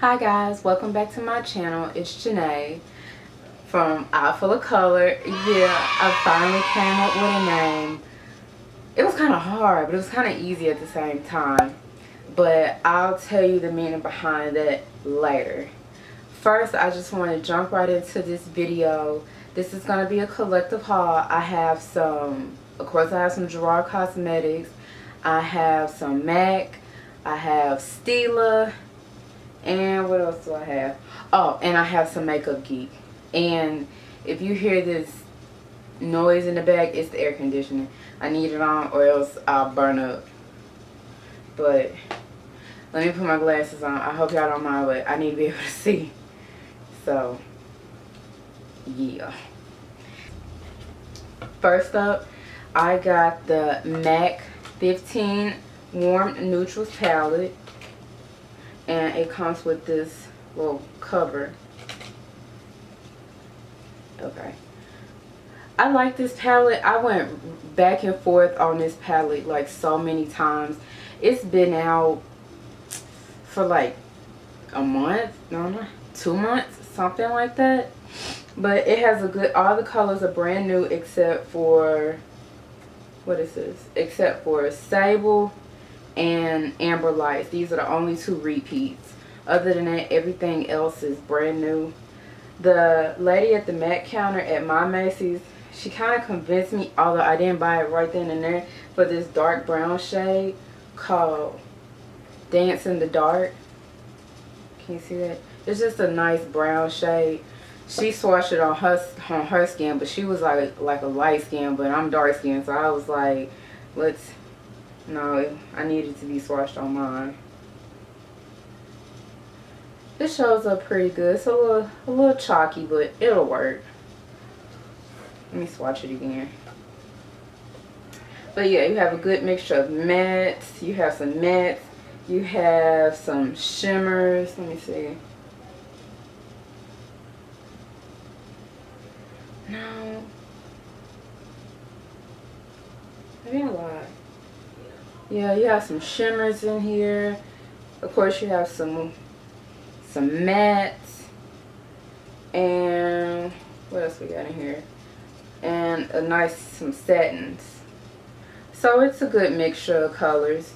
Hi guys, welcome back to my channel. It's Janay from Eyeful of Color. Yeah, I finally came up with a name. It was kind of hard, but it was kind of easy at the same time. But I'll tell you the meaning behind that later. First, I just want to jump right into this video. This is going to be a collective haul. I have some, of course I have some Gerard Cosmetics. I have some MAC. I have Stila. And what else do I have? Oh, and I have some Makeup Geek. And if you hear this noise in the back, it's the air conditioning. I need it on or else I'll burn up. But let me put my glasses on. I hope y'all don't mind, but I need to be able to see. So, yeah. First up, I got the MAC 15 Warm Neutrals palette. And it comes with this little cover. Okay. I like this palette. I went back and forth on this palette like so many times. It's been out for like a month. No, 2 months. Something like that. But it has a good, all the colors are brand new except for, what is this? Except for Sable and Amber Lights. These are the only 2 repeats. Other than that, everything else is brand new. The lady at the MAC counter at my Macy's, she kind of convinced me, although I didn't buy it right then and there, for this dark brown shade called Dance in the Dark. Can you see that? It's just a nice brown shade. She swatched it on her skin, but she was like a light skin, but I'm dark skin, so I was like, no, I needed to be swatched on mine. This shows up pretty good. It's a little chalky, but it'll work. Let me swatch it again. But yeah, you have a good mixture of mattes. You have some mattes. You have some shimmers. Let me see. No. Maybe I lied. Yeah, you have some shimmers in here. Of course, you have some mattes. And what else we got in here? And some satins. So it's a good mixture of colors.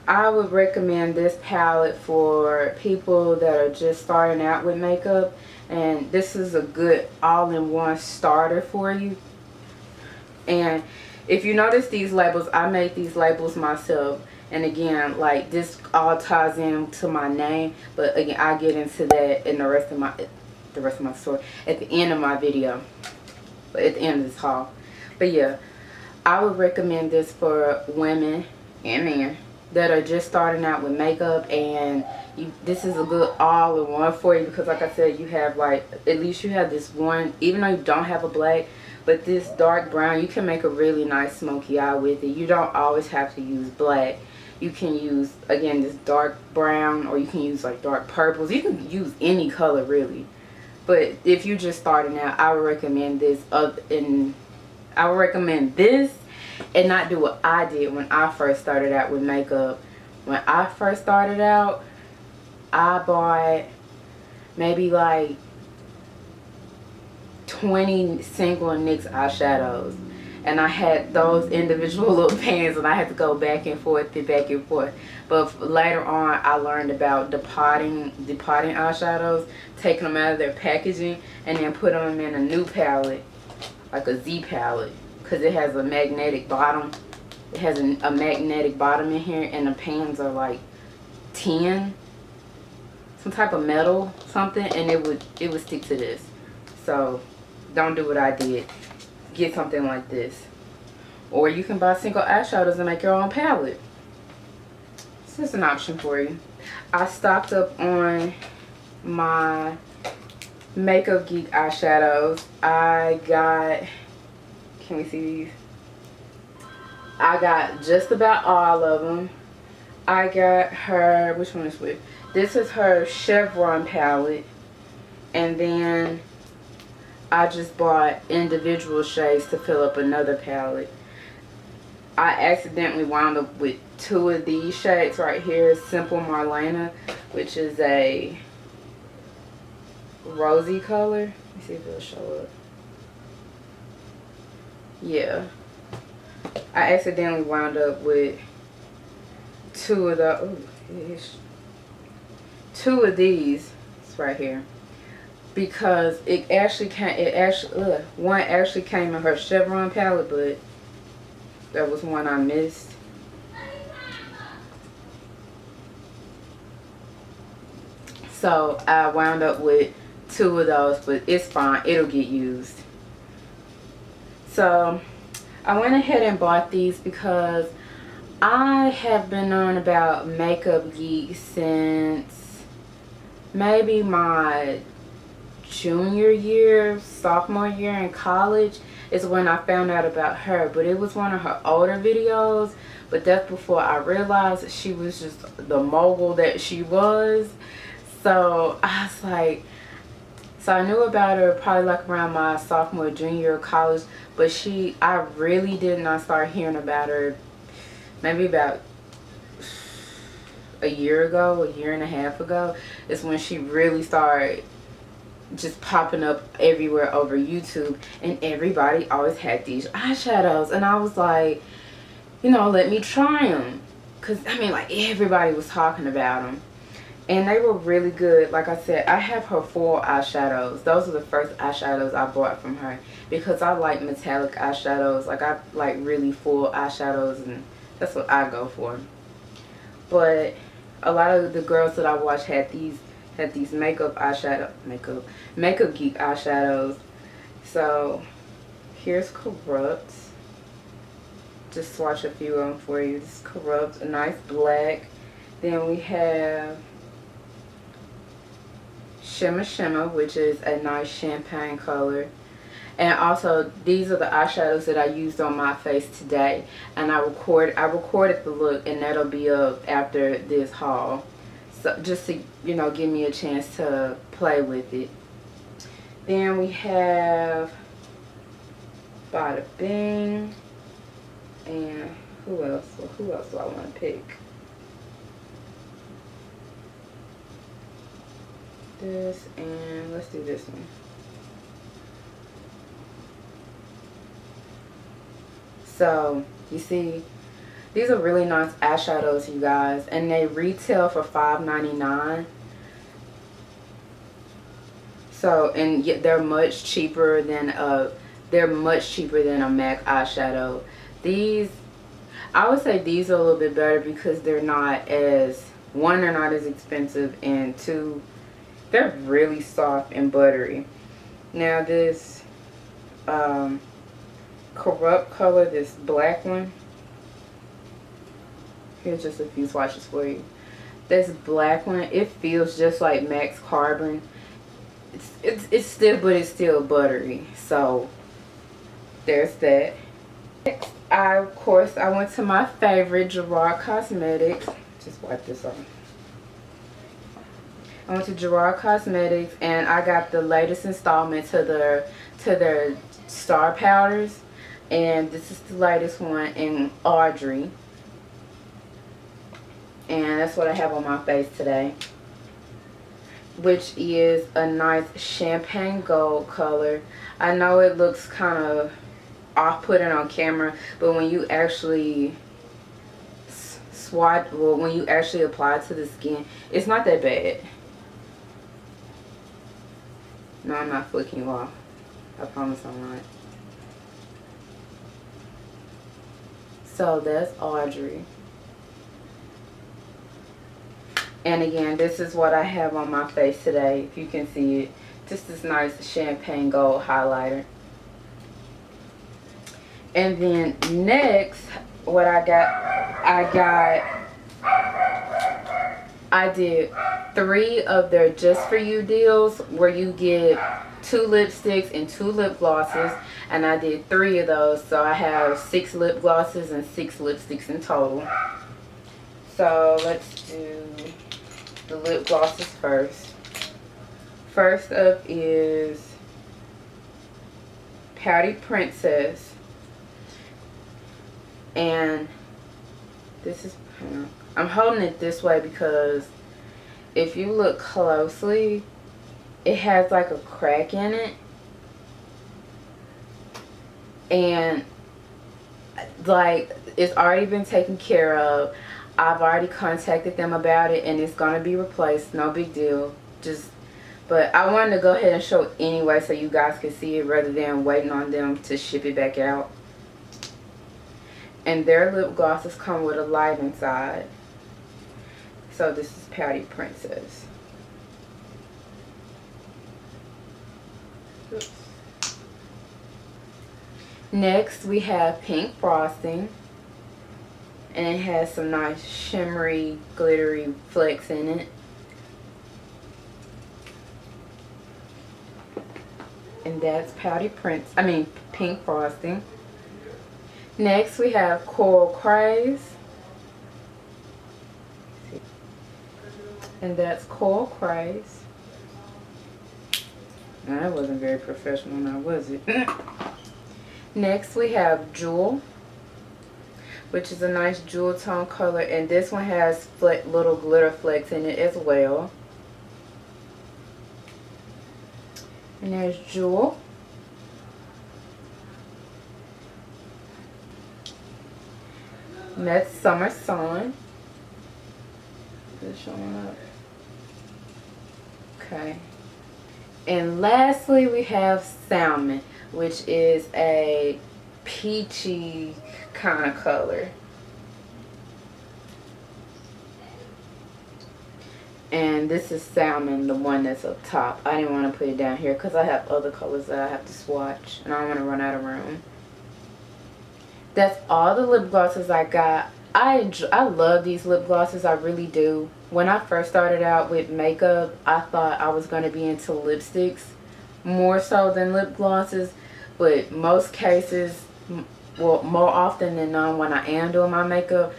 I would recommend this palette for people that are just starting out with makeup. And this is a good all-in-one starter for you. And if you notice these labels, I made these labels myself. And again, like, this all ties into my name. But again, I'll get into that in the rest of my story at the end of my video. But at the end of this haul. But yeah, I would recommend this for women and men that are just starting out with makeup. And this is a good all-in-one for you. Because like I said, you have like, at least you have this one, even though you don't have a black. But this dark brown, you can make a really nice smoky eye with it. You don't always have to use black. You can use, again, this dark brown, or you can use like dark purples. You can use any color really. But if you're just starting out, I would recommend this. I would recommend this and not do what I did when I first started out with makeup. When I first started out, I bought maybe like 20 single NYX eyeshadows, and I had those individual little pans, and I had to go back and forth and back and forth. But later on, I learned about depotting eyeshadows, taking them out of their packaging, and then putting them in a new palette, like a Z palette, because it has a magnetic bottom. It has a magnetic bottom in here, and the pans are like tin, some type of metal, something, and it would stick to this. So don't do what I did. Get something like this. Or you can buy single eyeshadows and make your own palette. This is an option for you. I stocked up on my Makeup Geek eyeshadows. I got, can we see these? I got just about all of them. I got her, which one is which? This is her Chevron palette. And then I just bought individual shades to fill up another palette. I accidentally wound up with 2 of these shades right here, Simple Marlena. which is a rosy color. Let me see if it'll show up. Yeah. I accidentally wound up with two of these. It's right here. Because one actually came in her Chevron palette, but there was one I missed. So I wound up with two of those, but it's fine. It'll get used. So I went ahead and bought these because I have been on about Makeup Geek since maybe my junior year, sophomore year in college is when I found out about her. But it was one of her older videos, but that's before I realized that she was just the mogul that she was. So I was like, so I knew about her probably like around my sophomore, junior year of college, but I really did not start hearing about her maybe about a year and a half ago is when she really started just popping up everywhere over YouTube, and everybody always had these eyeshadows, and I was like, you know, let me try them, because I mean, like, everybody was talking about them, and they were really good. Like I said, I have her full eyeshadows. Those are the first eyeshadows I bought from her because I like metallic eyeshadows. Like, I like really full eyeshadows, and that's what I go for. But a lot of the girls that I watched had these makeup geek eyeshadows. So here's Corrupt. Just swatch a few of them for you. This is Corrupt, a nice black. Then we have Shimmer, which is a nice champagne color. And also, these are the eyeshadows that I used on my face today. And I recorded the look, and that'll be up after this haul. So just to, you know, give me a chance to play with it. Then we have Bada Bing. And who else? Well, who else do I want to pick? This, and let's do this one. So, you see, these are really nice eyeshadows, you guys, and they retail for $5.99. So, and they're much cheaper than a MAC eyeshadow. These, I would say these are a little bit better because they're not as expensive, and two, they're really soft and buttery. Now this Corrupt color, this black one, here's just a few swatches for you. This black one, it feels just like Max Carbon. It's still buttery. So there's that. Next, of course I went to my favorite, Gerard Cosmetics. Just wipe this off. I went to Gerard Cosmetics and I got the latest installment to their star powders, and this is the latest one in Audrey, and that's what I have on my face today, which is a nice champagne gold color. I know it looks kind of off-putting on camera, but when you actually when you actually apply it to the skin, it's not that bad. No, I'm not flicking you off. I promise I'm not. So that's Audrey. And again, this is what I have on my face today, if you can see it. Just this nice champagne gold highlighter. And then next, what I did 3 of their Just For You deals where you get 2 lipsticks and 2 lip glosses, and I did 3 of those, so I have 6 lip glosses and 6 lipsticks in total. So let's do the lip glosses first. First up is Pouty Princess, and this is, I'm holding it this way because if you look closely, it has like a crack in it. And like, it's already been taken care of. I've already contacted them about it, and it's gonna be replaced. No big deal. But I wanted to go ahead and show it anyway so you guys can see it rather than waiting on them to ship it back out. And their lip glosses come with a light inside. So this is Pouty Princess. Oops. Next we have pink frosting. And it has some nice shimmery, glittery flecks in it. And that's pink frosting. Next we have Coral Craze. And that's Coral Craze. Now, that wasn't very professional now, was it? Next we have Jewel, which is a nice jewel tone color, and this one has little glitter flecks in it as well. And there's Jewel. And that's Summer Sun. Is it showing up? Okay. And lastly, we have Salmon, which is a peachy kind of color. And this is Salmon, the one that's up top. I didn't want to put it down here because I have other colors that I have to swatch, and I don't want to run out of room. That's all the lip glosses I got. I love these lip glosses, I really do. When I first started out with makeup, I thought I was going to be into lipsticks more so than lip glosses. But most cases, well, more often than not, when I am doing my makeup,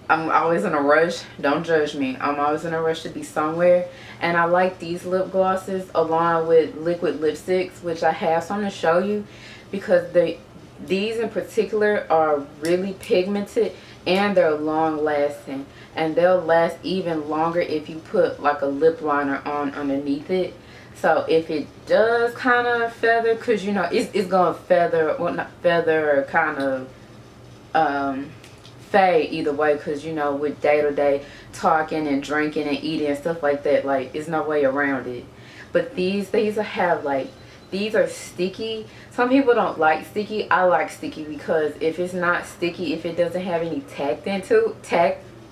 I'm always in a rush. Don't judge me. I'm always in a rush to be somewhere. And I like these lip glosses along with liquid lipsticks, which I have some to show you, because these in particular are really pigmented and they're long lasting. And they'll last even longer if you put like a lip liner on underneath it. So if it does kind of feather, because you know it's going to feather, well not feather, or kind of fade either way, because you know with day-to-day talking and drinking and eating and stuff like that, like there's no way around it. But these have like, these are sticky. Some people don't like sticky. I like sticky because if it's not sticky, if it doesn't have any tact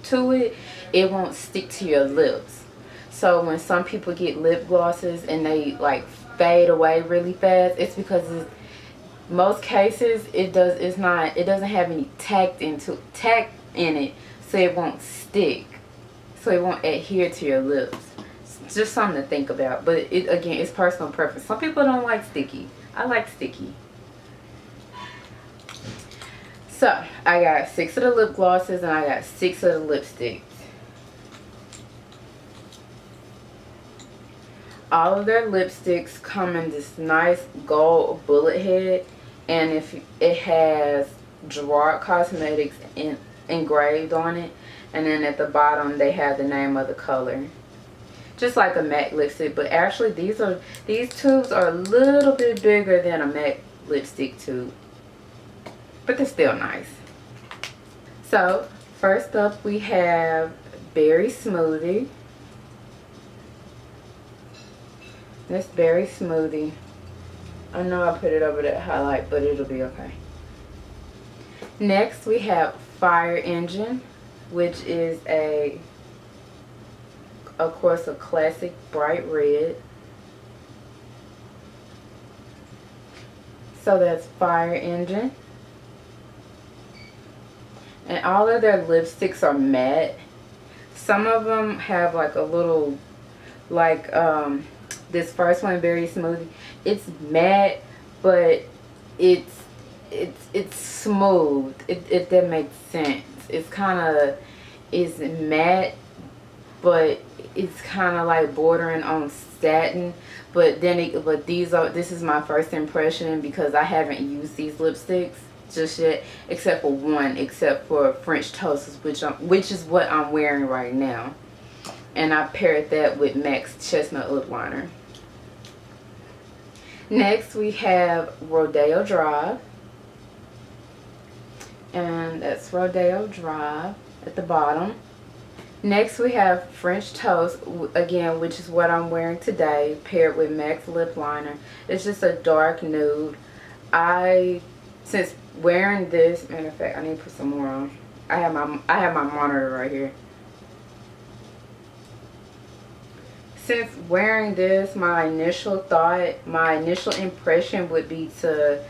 to it, it won't stick to your lips. So when some people get lip glosses and they like fade away really fast, it's because most cases it doesn't have any tact in it, so it won't stick, so it won't adhere to your lips. It's just something to think about. But again, it's personal preference. Some people don't like sticky. I like sticky. So I got 6 of the lip glosses and I got 6 of the lipsticks. All of their lipsticks come in this nice gold bullet head, and if it has Gerard Cosmetics engraved on it, and then at the bottom they have the name of the color, just like a matte lipstick. But actually these tubes are a little bit bigger than a matte lipstick tube, but they're still nice. So first up we have Berry Smoothie. This Berry Smoothie, I know I put it over that highlight, but it'll be okay. Next we have Fire Engine, which is of course a classic bright red. So that's Fire Engine. And all of their lipsticks are matte. Some of them have like a little, like this first one, Berry Smoothie, it's matte, but it's smooth, if that makes sense. It's matte, but it's kind of like bordering on satin. But this is my first impression because I haven't used these lipsticks just yet, except for French Toast, which is what I'm wearing right now. and I paired that with MAC's Chestnut Lip Liner. Next we have Rodeo Drive, and that's Rodeo Drive at the bottom. Next we have French Toast, again, which is what I'm wearing today, paired with MAC's Lip Liner. It's just a dark nude. Since wearing this, matter of fact, I need to put some more on. I have my monitor right here. Since wearing this, my initial impression would be to,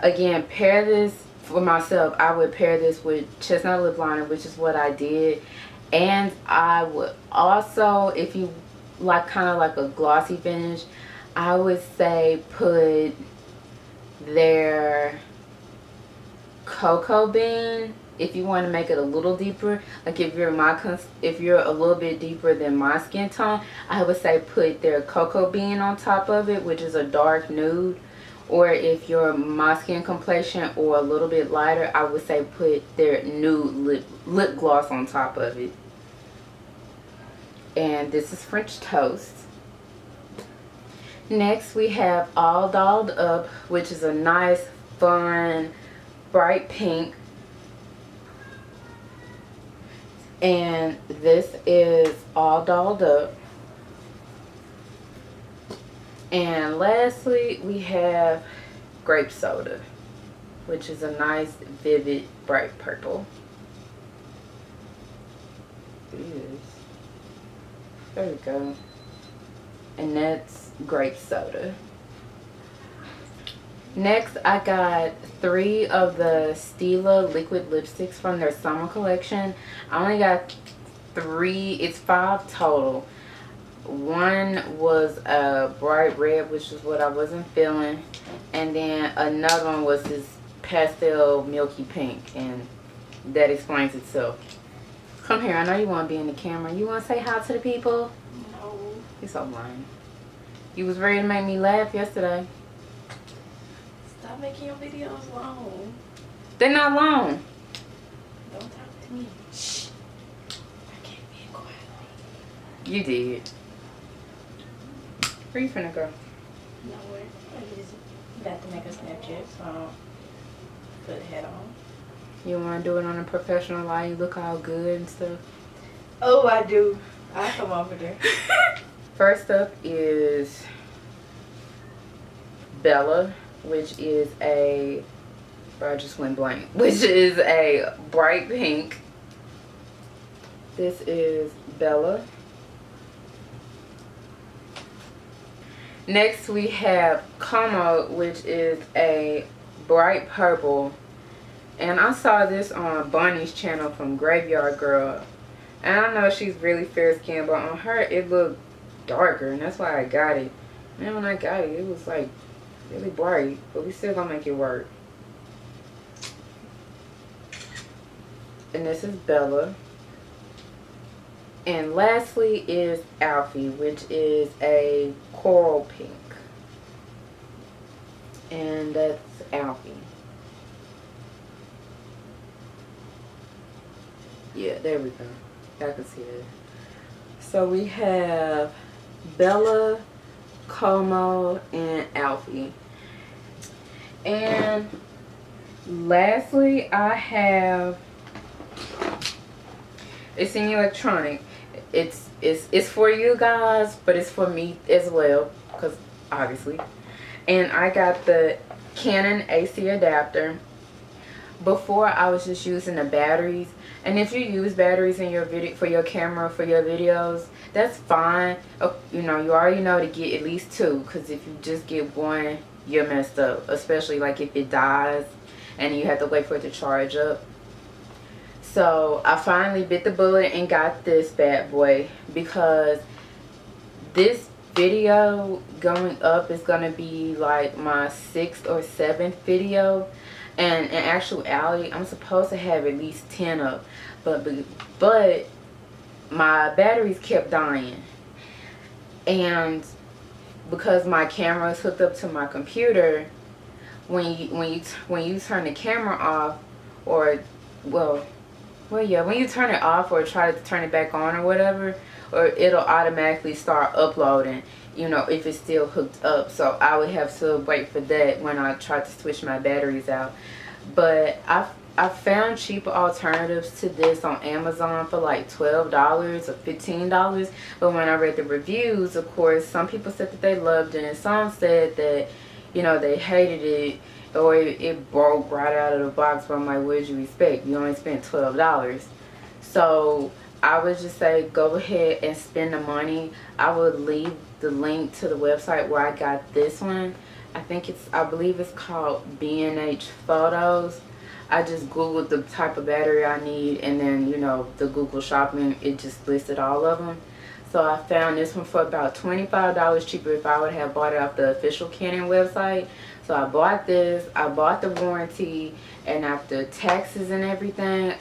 again, pair this for myself. I would pair this with Chestnut Lip Liner, which is what I did. And I would also, if you like kind of like a glossy finish, I would say put their cocoa bean, if you want to make it a little deeper. Like if you're a little bit deeper than my skin tone, I would say put their cocoa bean on top of it, which is a dark nude. Or if you're my skin complexion or a little bit lighter, I would say put their nude lip gloss on top of it. And this is French Toast. Next we have All Dolled Up, which is a nice, fun, bright pink. And this is All Dolled Up. And lastly, we have Grape Soda, which is a nice, vivid, bright purple. There we go. And that's Grape Soda. Next, I got 3 of the Stila liquid lipsticks from their summer collection. I only got 3. It's 5 total. One was a bright red, which is what I wasn't feeling. And then another one was this pastel milky pink. And that explains itself. Come here. I know you want to be in the camera. You want to say hi to the people? No. You're so lying. You was ready to make me laugh yesterday. Stop making your videos long. They're not long. Don't talk to me. Shh. I can't be quiet. You did. Where you finna go? Nowhere. I just got to make a Snapchat, so I'll put a hat on. You want to do it on a professional line? You look all good and stuff. Oh, I do. I'll come over there. First up is Bella, which is a, I just went blank, which is a bright pink. This is Bella. Next we have Como, which is a bright purple. And I saw this on Bonnie's channel from Graveyard Girl. And I know she's really fair skinned, but on her it looked darker, and that's why I got it. And when I got it, it was like really bright, but we still gonna make it work. And this is Bella. And lastly is Alfie, which is a coral pink. And that's Alfie. Yeah, there we go. I can see it. So we have Bella, Como, and Alfie. And lastly, I have, it's in electronic. It's for you guys, but it's for me as well, because obviously. And I got the Canon AC adapter. Before I was just using the batteries, and if you use batteries in your video for your camera for your videos, that's fine. You know, you already know to get at least 2, because if you just get 1, you're messed up, especially like if it dies and you have to wait for it to charge up. So I finally bit the bullet and got this bad boy, because this video going up is gonna be like my 6th or 7th video. And in actuality, I'm supposed to have at least 10 up, but my batteries kept dying, and because my camera is hooked up to my computer, when you turn the camera off, or when you turn it off or try to turn it back on or whatever, or it'll automatically start uploading, you know, if it's still hooked up. So I would have to wait for that when I try to switch my batteries out. But I found cheaper alternatives to this on Amazon for like $12 or $15. But when I read the reviews, of course, some people said that they loved it, and some said that, you know, they hated it, or it broke right out of the box. But I'm like, what did you expect? You only spent $12. So I would just say go ahead and spend the money. I would leave the link to the website where I got this one. I believe it's called B&H Photos. I just googled the type of battery I need, and then, you know, the Google shopping, it just listed all of them. So I found this one for about $25 cheaper if I would have bought it off the official Canon website. So I bought this, I bought the warranty, and after taxes and everything,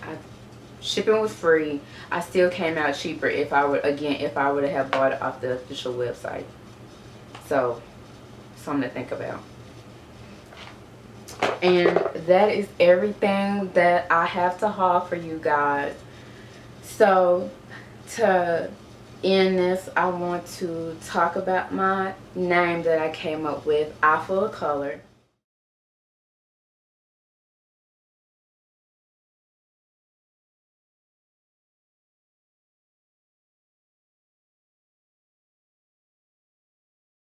shipping was free. I still came out cheaper if I would have bought it off the official website. So something to think about. And that is everything that I have to haul for you guys. So to end this, I want to talk about my name that I came up with, Eyeful of Color.